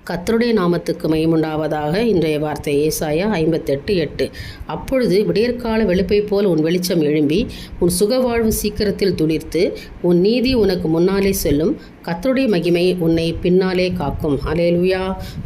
கர்த்தருடைய நாமத்துக்கு மகிமையுண்டாவதாக. இன்றைய வார்த்தை ஏசாயா 58:8. அப்பொழுது விடியற்கால வெளுப்பை போல் உன் வெளிச்சம் எழும்பி உன் சுகவாழ்வு சீக்கிரத்தில் துளிர்த்து உன் நீதி உனக்கு முன்னாலே செல்லும், கர்த்தருடைய மகிமை உன்னை பின்னாலே காக்கும். அல்லேலூயா.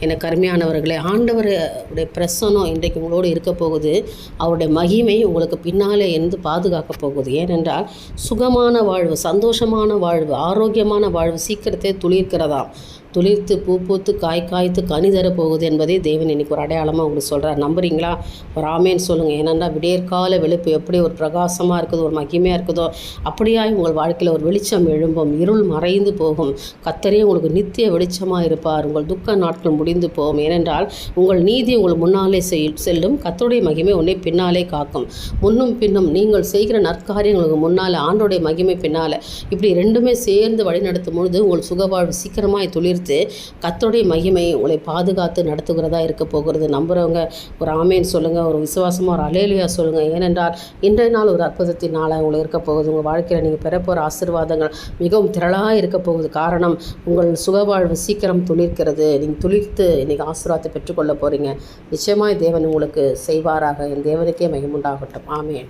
எனக்கு அருமையானவர்களே, ஆண்டவருடைய பிரசன்னம் இன்றைக்கு உங்களோடு இருக்க போகுது. அவருடைய மகிமை உங்களுக்கு பின்னாலே இருந்து பாதுகாக்க போகுது. ஏனென்றால் சுகமான வாழ்வு, சந்தோஷமான வாழ்வு, ஆரோக்கியமான வாழ்வு சீக்கிரத்தை துளிர்க்கிறதாம். துளிர்த்து பூ பூத்து காய் காய்த்து கனி தர போகுது என்பதே தேவன் இன்றைக்கி ஒரு அடையாளமாக உங்களுக்கு சொல்கிறார். நம்புறீங்களா? ஒரு ஆமேன்னு சொல்லுங்கள். ஏனென்றால் விடியற்கால வெளுப்பு எப்படி ஒரு பிரகாசமாக இருக்குதோ, ஒரு மகிமையாக இருக்குதோ, அப்படியாய் உங்கள் வாழ்க்கையில் ஒரு வெளிச்சம் எழும்பும். இருள் மறைந்து போகும். கர்த்தரே உங்களுக்கு நித்திய வெளிச்சமாக இருப்பார். உங்கள் துக்க நாட்கள் முடிந்து போகும். ஏனென்றால் உங்கள் நீதி உங்கள் முன்னாலே செல்லும். கர்த்தருடைய மகிமை உன்னை பின்னாலே காக்கும். முன்னும் பின்னும் நீங்கள் செய்கிற நற்காரியங்களுக்கு முன்னால் ஆண்டோடைய மகிமை பின்னால், இப்படி ரெண்டுமே சேர்ந்து வழிநடத்தும் பொழுது உங்கள் சுகவாழ்வு சீக்கிரமாய் துளிர்த்து கர்த்தருடைய மகிமை உங்களை பாதுகாத்து நடத்துகிறதா இருக்க போகிறது. நம்புகிறவங்க ஒரு ஆமேன்னு சொல்லுங்கள். ஒரு விசுவாசமாக ஒரு அல்லேலூயா சொல்லுங்கள். ஏனென்றால் இன்றைய நாள் ஒரு அற்புதத்தின் நாளாக உங்களுக்கு இருக்க போகுது. உங்கள் வாழ்க்கையில் நீங்கள் பெறப்போகிற ஆசீர்வாதங்கள் மிகவும் திரளாக இருக்க போகுது. காரணம், உங்கள் சுகவாழ்வு சீக்கிரம் துளிர்க்கிறது. நீங்கள் துளிர்த்து இன்றைக்கி ஆசீர்வாதத்தை பெற்றுக்கொள்ள போகிறீங்க. நிச்சயமாய் தேவன் உங்களுக்கு செய்வாராக. என் தேவனுக்கே மகிமை உண்டாகட்டும். ஆமேன்.